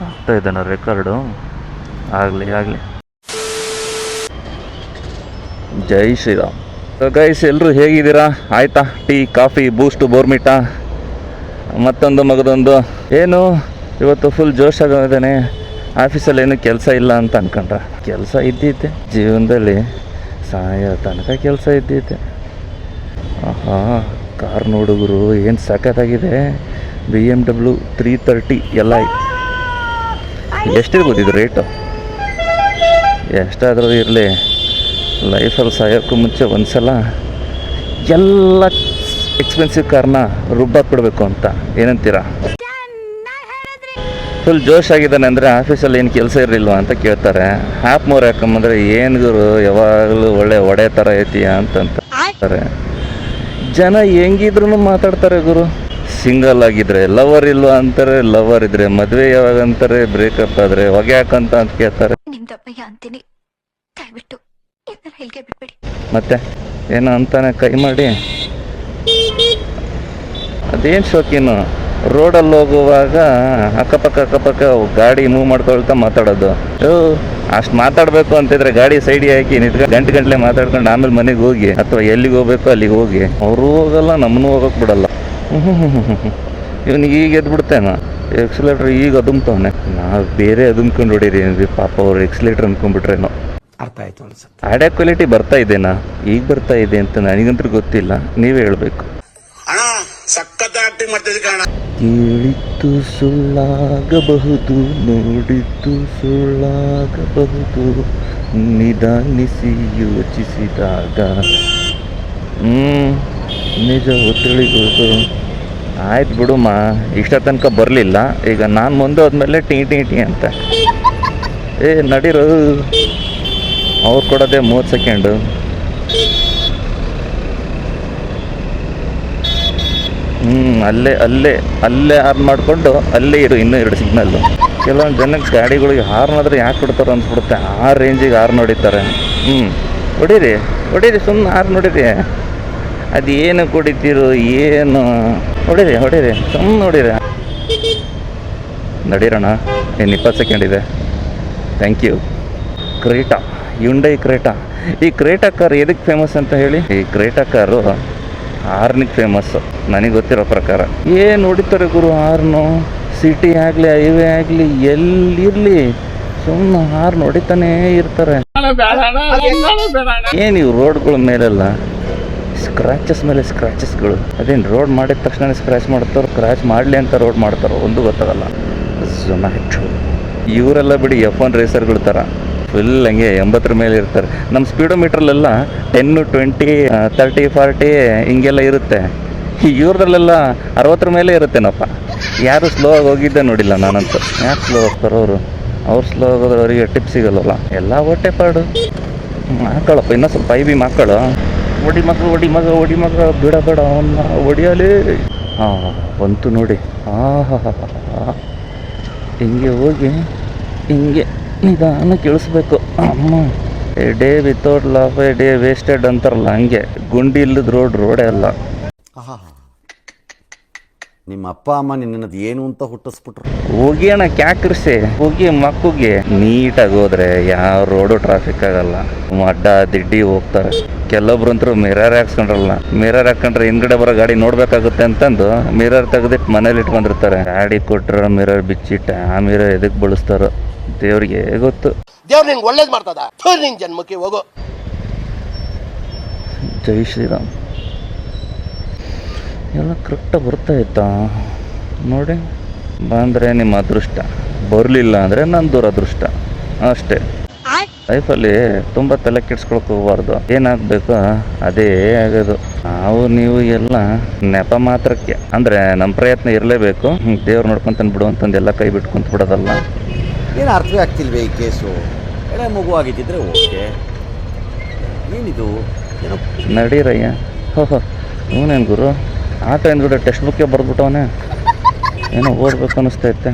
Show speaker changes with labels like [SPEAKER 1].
[SPEAKER 1] ಆಗ್ತಾ ಇದ್ದಾನ ರೆಕಾರ್ಡು? ಆಗಲಿ ಆಗಲಿ. ಜೈ ಶ್ರೀರಾಮ್. ಗೈಸ್, ಎಲ್ಲರೂ ಹೇಗಿದ್ದೀರಾ? ಆಯಿತಾ ಟೀ, ಕಾಫಿ, ಬೂಸ್ಟು, ಬೋರ್ಮಿಟಾ, ಮತ್ತೊಂದು ಮಗದೊಂದು? ಏನು ಇವತ್ತು ಫುಲ್ ಜೋಶಾಗಿದ್ದಾನೆ. ಆಫೀಸಲ್ಲಿ ಏನು ಕೆಲಸ ಇಲ್ಲ ಅಂತ ಅನ್ಕೊಂಡ್ರ? ಕೆಲಸ ಇದ್ದಿದ್ದೆ ಜೀವನದಲ್ಲಿ, ಸಾಯೋ ತನಕ ಕೆಲಸ ಇದ್ದಿದ್ದೆ. ಆಹಾ, ಕಾರ್ ನೋಡುಗರು ಏನು ಸಖತ್ತಾಗಿದೆ. BMW 330 ಎಲ್ಲ. ಎಷ್ಟಿರ್ಬೋದು ಇದು ರೇಟು? ಎಷ್ಟಾದರೂ ಇರಲಿ, ಲೈಫಲ್ಲಿ ಸಾಯೋಕ್ಕೂ ಮುಂಚೆ ಒಂದು ಸಲ ಎಲ್ಲ ಎಕ್ಸ್ಪೆನ್ಸಿವ್ ಕಾರ್ನ ರುಬ್ಬಾಕ್ಬಿಡ್ಬೇಕು ಅಂತ. ಏನಂತೀರಾ? ಫುಲ್ ಜೋಶ್ ಆಗಿದ್ದಾನೆ ಅಂದರೆ ಆಫೀಸಲ್ಲಿ ಏನು ಕೆಲಸ ಇರಲಿಲ್ವ ಅಂತ ಕೇಳ್ತಾರೆ. ಹ್ಯಾಪ್ ಮೋರ್ ಹಾಕೊಂಬಂದ್ರೆ ಏನು ಗುರು ಯಾವಾಗಲೂ ಒಳ್ಳೆ ಒಡೆ ಥರ ಐತೀಯ ಅಂತಂತಾರೆ. ಜನ ಹೆಂಗಿದ್ರು ಮಾತಾಡ್ತಾರೆ ಗುರು. ಸಿಂಗಲ್ ಆಗಿದ್ರೆ ಲವರ್ ಇಲ್ವಾ ಅಂತಾರೆ, ಲವರ್ ಇದ್ರೆ ಮದುವೆ ಯಾವಾಗ ಅಂತಾರೆ, ಬ್ರೇಕಪ್ ಆದರೆ ಹೊಗೆ ಹಾಕಂತ ಅಂತ ಕೇಳ್ತಾರೆ. ಮತ್ತೆ ಏನೋ ಅಂತಾನೆ ಕೈ ಮಾಡಿ. ಅದೇನು ಶೋಕಿನು, ರೋಡಲ್ಲಿ ಹೋಗುವಾಗ ಅಕ್ಕಪಕ್ಕ ಗಾಡಿ ಮೂವ್ ಮಾಡ್ಕೊಳ್ತಾ ಮಾತಾಡೋದು. ಅಷ್ಟು ಮಾತಾಡಬೇಕು ಅಂತಿದ್ರೆ ಗಾಡಿ ಸೈಡಿಗೆ ಹಾಕಿ ನಿಂತ್ಕೊಂಡು ಗಂಟೆ ಮಾತಾಡ್ಕೊಂಡು ಆಮೇಲೆ ಮನೆಗೆ ಹೋಗಿ, ಅಥವಾ ಎಲ್ಲಿಗೆ ಹೋಗ್ಬೇಕು ಅಲ್ಲಿಗೆ ಹೋಗಿ. ಅವರು ಹೋಗಲ್ಲ, ನಮ್ಮನ್ನು ಹೋಗಕ್ಕೆ ಬಿಡಲ್ಲ. ಇವನಿಗೆ ಈಗ ಎದ್ಬಿಡ್ತೇನ, ಎಕ್ಸಲೇಟ್ರ್ ಈಗ ಅದುಮ್ತವನೆ. ನಾವು ಬೇರೆ ಅದುಮ್ಕೊಂಡು ಹೊಡೀರಿ ಪಾಪ, ಅವ್ರು ಎಕ್ಸಲೇಟ್ರ್ ಅಂದ್ಕೊಂಡ್ಬಿಟ್ರೇನೋ.
[SPEAKER 2] ಅರ್ಥ ಆಯ್ತು ಅನ್ಸುತ್ತೆ.
[SPEAKER 1] ಆಡಿಯೋ ಕ್ವಾಲಿಟಿ ಬರ್ತಾ ಇದೆನಾ? ಈಗ ಬರ್ತಾ ಇದೆ ಅಂತ ನನಗಂತೂ ಗೊತ್ತಿಲ್ಲ, ನೀವೇ ಹೇಳ್ಬೇಕು. ಕೇಳಿದ್ದು ಸುಳ್ಳಾಗಬಹುದು, ನೋಡಿದ್ದು ಸುಳ್ಳಾಗಬಹುದು, ನಿಧಾನಿಸಿ ಯೋಚಿಸಿದಾಗ ನಿಜ ತಿಳಿಗೋದು. ಆಯ್ತು ಬಿಡುಮ್ಮ, ಇಷ್ಟ ತನಕ ಬರಲಿಲ್ಲ, ಈಗ ನಾನು ಮುಂದೆ ಹೋದ್ಮೇಲೆ ಟೀ ಅಂತ. ನಡೀರು, ಅವ್ರು ಕೊಡೋದೇ 30 ಸೆಕೆಂಡು. ಅಲ್ಲೇ ಹಾರ್ನ್ ಮಾಡಿಕೊಂಡು ಅಲ್ಲೇ ಇರು, ಇನ್ನೂ 2 ಸಿಗ್ನಲ್ಲು. ಕೆಲವೊಂದು ಜನಕ್ಕೆ ಗಾಡಿಗಳಿಗೆ ಹಾರ್ನ್ ಆದ್ರೆ ಯಾಕೆ ಕೊಡ್ತಾರೆ ಅನ್ಸ್ಬಿಡುತ್ತೆ. ಆ ರೇಂಜಿಗೆ ಹಾರ್ನ್ ಹೊಡಿತಾರೆ. ಹೊಡೀರಿ ಸುಮ್ಮನೆ ಹಾರ್ನ್ ಹೊಡೀರಿ. ಅದೇನು ಕುಡಿತೀರೋ ಏನು, ಹೊಡೀರಿ ಸುಮ್ಮನೆ ಹೊಡೀರಿ. ನಡೀರೋಣ, ಇನ್ನು 20 ಸೆಕೆಂಡ್ ಇದೆ. Thank you. Creta, Hyundai Creta. ಈ ಕ್ರೇಟಾ ಕಾರ್ ಎದಕ್ಕೆ ಫೇಮಸ್ ಅಂತ ಹೇಳಿ? ಈ ಕ್ರೇಟಾ ಕಾರು ಹಾರ್ನಿಗೆ ಫೇಮಸ್ಸು ನನಗೆ ಗೊತ್ತಿರೋ ಪ್ರಕಾರ. ಏನು ಹೊಡಿತಾರೆ ಗುರು ಹಾರ್ನು. ಸಿಟಿ ಆಗಲಿ ಹೈವೇ ಆಗಲಿ ಎಲ್ಲಿರಲಿ ಸುಮ್ಮನೆ ಹಾರ್ನ್ ಹೊಡಿತಾನೇ ಇರ್ತಾರೆ. ಏನು ಇವು ರೋಡ್ಗಳ ಮೇಲೆಲ್ಲ ಸ್ಕ್ರ್ಯಾಚಸ್ ಮೇಲೆ ಸ್ಕ್ರ್ಯಾಚಸ್ಗಳು. ಅದೇನು ರೋಡ್ ಮಾಡಿದ ತಕ್ಷಣ ಸ್ಕ್ರ್ಯಾಚ್ ಮಾಡ್ತಾರೋ, ಸ್ಕ್ರ್ಯಾಚ್ ಮಾಡಲಿ ಅಂತ ರೋಡ್ ಮಾಡ್ತಾರೋ ಒಂದು ಗೊತ್ತಾಗಲ್ಲ. ಝೊಮ್ಯಾಟೊ ಇವರೆಲ್ಲ ಬಿಡಿ F1 ರೇಸರ್ಗಳ ಥರ ಫುಲ್ ಹಂಗೆ 80 ಮೇಲೆ ಇರ್ತಾರೆ. ನಮ್ಮ ಸ್ಪೀಡೋಮೀಟ್ರಲ್ಲೆಲ್ಲ 10, 20, 30, 40 ಹಿಂಗೆಲ್ಲ ಇರುತ್ತೆ. ಇವ್ರದಲ್ಲೆಲ್ಲ 60 ಮೇಲೆ ಇರುತ್ತೇನಪ್ಪ. ಯಾರು ಸ್ಲೋ ಆಗಿ ಹೋಗಿದ್ದೆ ನೋಡಿಲ್ಲ ನಾನಂತೂ. ಯಾಕೆ ಸ್ಲೋ ಹೋಗ್ತಾರೋ ಅವ್ರು ಸ್ಲೋ ಆಗೋದ್ರೆ ಅವರಿಗೆ ಟಿಪ್ ಸಿಗಲ್ಲಲ್ಲ. ಎಲ್ಲ ಹೊಟ್ಟೆ ಪಾಡು. ಹಾಕೊಳ್ಳಪ್ಪ, ಇನ್ನೂ ಸ್ವಲ್ಪ IB ಹಾಕೊಳ್ಳೋ. ಒಡಿ ಮಗ ಬಿಡಬೇಡ ಅವನ್ನ ಹೊಡಿಯಲೇ. ಬಂತು ನೋಡಿ. ಹಿಂಗೆ ಹೋಗಿ ಹಿಂಗೆ ನಿಧಾನ ಕೇಳಿಸ್ಬೇಕು. ಅಮ್ಮ, a day without laugh a day wasted ಅಂತಾರಲ್ಲ, ಹಂಗೆ ಗುಂಡಿ ಇಲ್ಲದ ರೋಡೇ ಅಲ್ಲ.
[SPEAKER 2] ನಿಮ್ಮ ಅಪ್ಪ ಅಮ್ಮ ನಿನ್ನದು ಏನು ಅಂತ ಹುಟ್ಟಿಸ್ಬಿಟ್ರು.
[SPEAKER 1] ಹೋಗಿ ಅಣ್ಣ ಕ್ಯಾಕ್ರಿಸಿ ಹೋಗಿ ಮಕ್ಕಳಿಗೆ ನೀಟಾಗಿ ಹೋದ್ರೆ ಯಾವ ರೋಡು ಟ್ರಾಫಿಕ್ ಆಗಲ್ಲ. ಅಡ್ಡ ದಿಡ್ಡಿ ಹೋಗ್ತಾರೆ. ಕೆಲವೊಬ್ರಂತರೂ ಮಿರರ್ ಹಾಕ್ಸ್ಕೊಂಡ್ರಲ್ಲ, ಮಿರರ್ ಹಾಕೊಂಡ್ರೆ ಹಿಂದ್ಗಡೆ ಬರೋ ಗಾಡಿ ನೋಡ್ಬೇಕಾಗುತ್ತೆ ಅಂತಂದು ಮಿರರ್ ತೆಗೆದಿಟ್ಟು ಮನೇಲಿ ಇಟ್ಕೊಂಡಿರ್ತಾರೆ. ಗಾಡಿ ಕೊಟ್ರ ಮಿರರ್ ಬಿಚ್ಚಿಟ್ಟ ಆ ಮಿರರ್ ಎದಕ್ಕೆ ಬಳಸ್ತಾರೋ ದೇವ್ರಿಗೆ ಗೊತ್ತು.
[SPEAKER 3] ದೇವ್ರು ನಿಂಗೆ ಒಳ್ಳೇದು ಮಾಡ್ತದ, ನಿನ್ ಜನ್ಮಕ್ಕೆ ಹೋಗೋ.
[SPEAKER 1] ಜೈ ಶ್ರೀರಾಮ್. ಎಲ್ಲ ಕರೆಕ್ಟಾಗಿ ಬರ್ತಾ ಇತ್ತಾ ನೋಡಿ. ಬಂದರೆ ನಿಮ್ಮ ಅದೃಷ್ಟ, ಬರಲಿಲ್ಲ ಅಂದರೆ ನನ್ನ ದುರದೃಷ್ಟ ಅಷ್ಟೇ. ಲೈಫಲ್ಲಿ ತುಂಬ ತಲೆ ಕೆಡ್ಸ್ಕೊಳಕ್ಕೆ ಹೋಗಬಾರ್ದು. ಏನಾಗಬೇಕು ಅದೇ ಆಗೋದು. ನೀವು ಎಲ್ಲ ನೆಪ ಮಾತ್ರಕ್ಕೆ ಅಂದರೆ ನಮ್ಮ ಪ್ರಯತ್ನ ಇರಲೇಬೇಕು. ದೇವ್ರು ನೋಡ್ಕೊಂತಾನೆ ಬಿಡು ಅಂತಂದು ಎಲ್ಲ ಕೈ ಬಿಟ್ಕೊಂತ ಬಿಡೋದಲ್ಲ.
[SPEAKER 2] ಏನು ಅರ್ಥವೇ ಆಗ್ತಿಲ್ವೇ ಈ ಕೇಸು? ಎಳೆ ಮಗು ಆಗಿದ್ದಿದ್ರೆ ಓಕೆ, ಏನಿದು ಏನೋ
[SPEAKER 1] ನಡೀರಯ್ಯ. ಇವನೇನು ಗುರು ಆಟ ಹಿಂದ್ಗಡೆ ಟೆಕ್ಸ್ಟ್ ಬುಕ್ಕೇ ಬರೆದ್ಬಿಟ್ಟವನೇ. ಏನೋ ಓದ್ಬೇಕು ಅನ್ನಿಸ್ತೈತೆ.